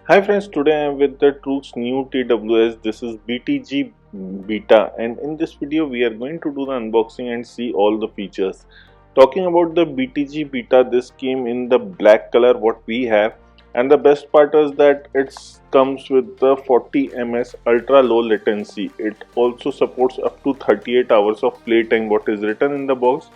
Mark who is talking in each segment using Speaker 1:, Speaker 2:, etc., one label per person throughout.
Speaker 1: Hi friends, today I am with the Truke's new TWS. This is BTG Beta, and in this video we are going to do the unboxing and see all the features. Talking about the BTG Beta, this came in the black color what we have, and the best part is that it comes with the 40 ms ultra low latency. It also supports up to 38 hours of playtime what is written in the box.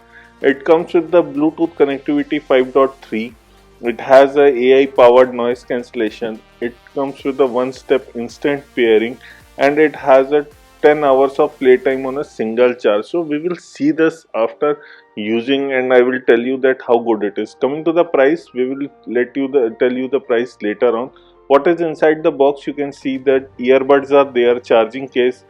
Speaker 1: It comes with the Bluetooth connectivity 5.3. It has a AI powered noise cancellation. It comes with a one step instant pairing, and it has a 10 hours of playtime on a single charge. So we will see this after using, and I will tell you that how good it is. Coming to the price, we will tell you the price later on. What is inside the box? You can see that earbuds are there, charging case.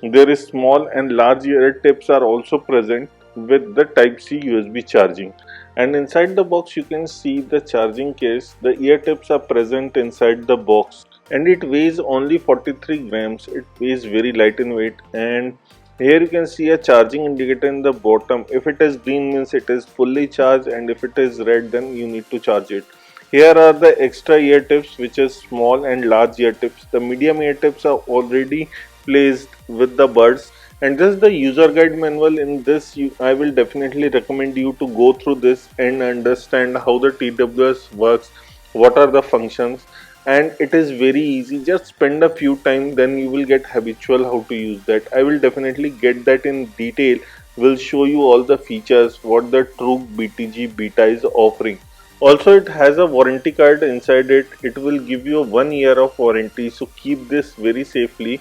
Speaker 1: There is small and large ear tips are also present with the Type C USB charging. And inside the box you can see the charging case. The ear tips are present inside the box, and it weighs only 43 grams. It weighs very light in weight, and here you can see a charging indicator in the bottom. If it is green means it is fully charged, and if it is red then you need to charge it. Here are the extra ear tips, which is small and large ear tips. The medium ear tips are already placed with the buds, and this is the user guide manual. In this I will definitely recommend you to go through this and understand how the TWS works, what are the functions, and it is very easy. Just spend a few time, then you will get habitual how to use that. I will definitely get that in detail, will show you all the features what the Truke BTG Beta is offering. Also, it has a warranty card inside it. It will give you 1 year of warranty, so keep this very safely.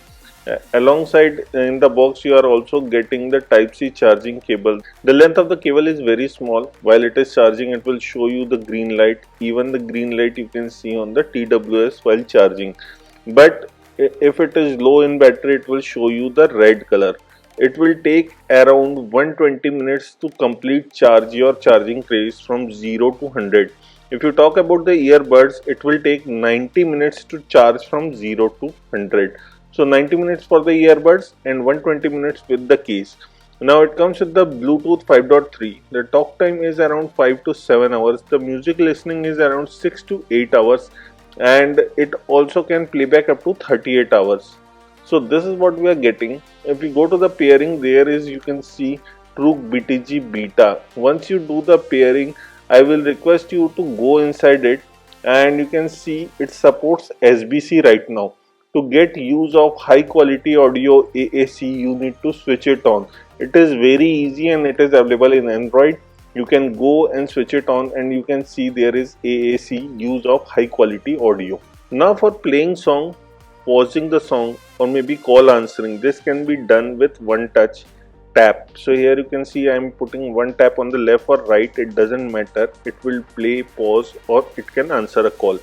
Speaker 1: Alongside in the box, you are also getting the Type C charging cable. The length of the cable is very small. While it is charging, it will show you the green light. Even the green light you can see on the TWS while charging. But if it is low in battery, it will show you the red color. It will take around 120 minutes to complete charge your charging case from 0 to 100. If you talk about the earbuds, it will take 90 minutes to charge from 0 to 100. So 90 minutes for the earbuds and 120 minutes with the case. Now it comes with the Bluetooth 5.3. The talk time is around 5 to 7 hours. The music listening is around 6 to 8 hours, and it also can playback up to 38 hours. So this is what we are getting. If we go to the pairing, there is, you can see Truke BTG Beta. Once you do the pairing, I will request you to go inside it, and you can see it supports SBC right now. To get use of high quality audio AAC, you need to switch it on. It is very easy and it is available in Android. You can go and switch it on, and you can see there is AAC, use of high quality audio. Now for playing song, pausing the song, or maybe call answering, this can be done with one touch tap. So here you can see I am putting one tap on the left or right, it doesn't matter. It will play, pause, or it can answer a call.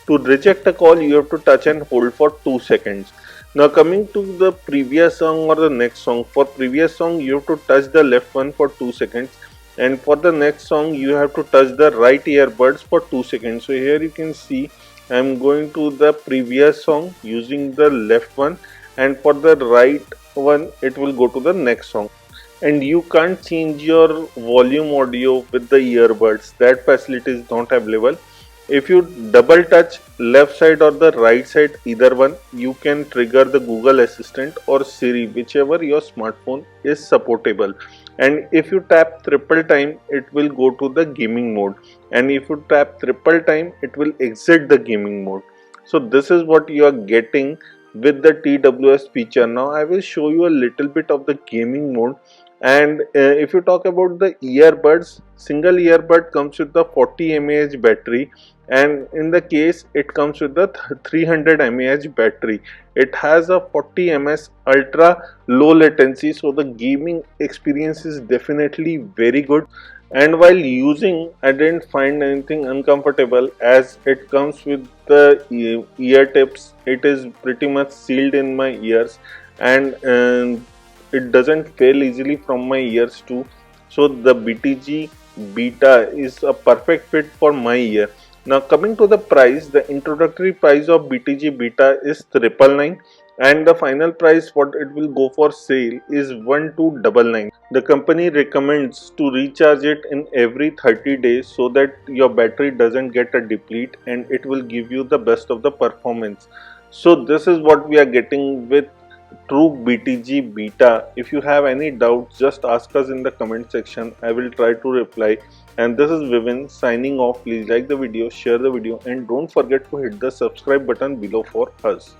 Speaker 1: To reject a call, you have to touch and hold for 2 seconds. Now coming to the previous song or the next song. For previous song, you have to touch the left one for 2 seconds, and for the next song you have to touch the right earbuds for 2 seconds. So here you can see I am going to the previous song using the left one, and for the right one it will go to the next song. And you can't change your volume audio with the earbuds. That facility is not available. If you double touch left side or the right side, either one, you can trigger the Google Assistant or Siri, whichever your smartphone is supportable. And if you tap triple time, it will go to the gaming mode. And if you tap triple time, it will exit the gaming mode. So this is what you are getting with the TWS feature. Now I will show you a little bit of the gaming mode. And if you talk about the earbuds, single earbud comes with the 40 mAh battery, and in the case it comes with the 300 mAh battery. It has a 40 ms ultra low latency, so the gaming experience is definitely very good. And while using, I didn't find anything uncomfortable, as it comes with the ear tips. It is pretty much sealed in my ears, and it doesn't fail easily from my ears too. So the BTG Beta is a perfect fit for my ear. Now coming to the price, the introductory price of BTG Beta is 999. and the final price what it will go for sale is 1299. The company recommends to recharge it in every 30 days so that your battery doesn't get a deplete and it will give you the best of the performance. So this is what we are getting with Truke BTG Beta. If you have any doubts, just ask us in the comment section. I will try to reply. And this is Vivin signing off. Please like the video, share the video, and don't forget to hit the subscribe button below for us.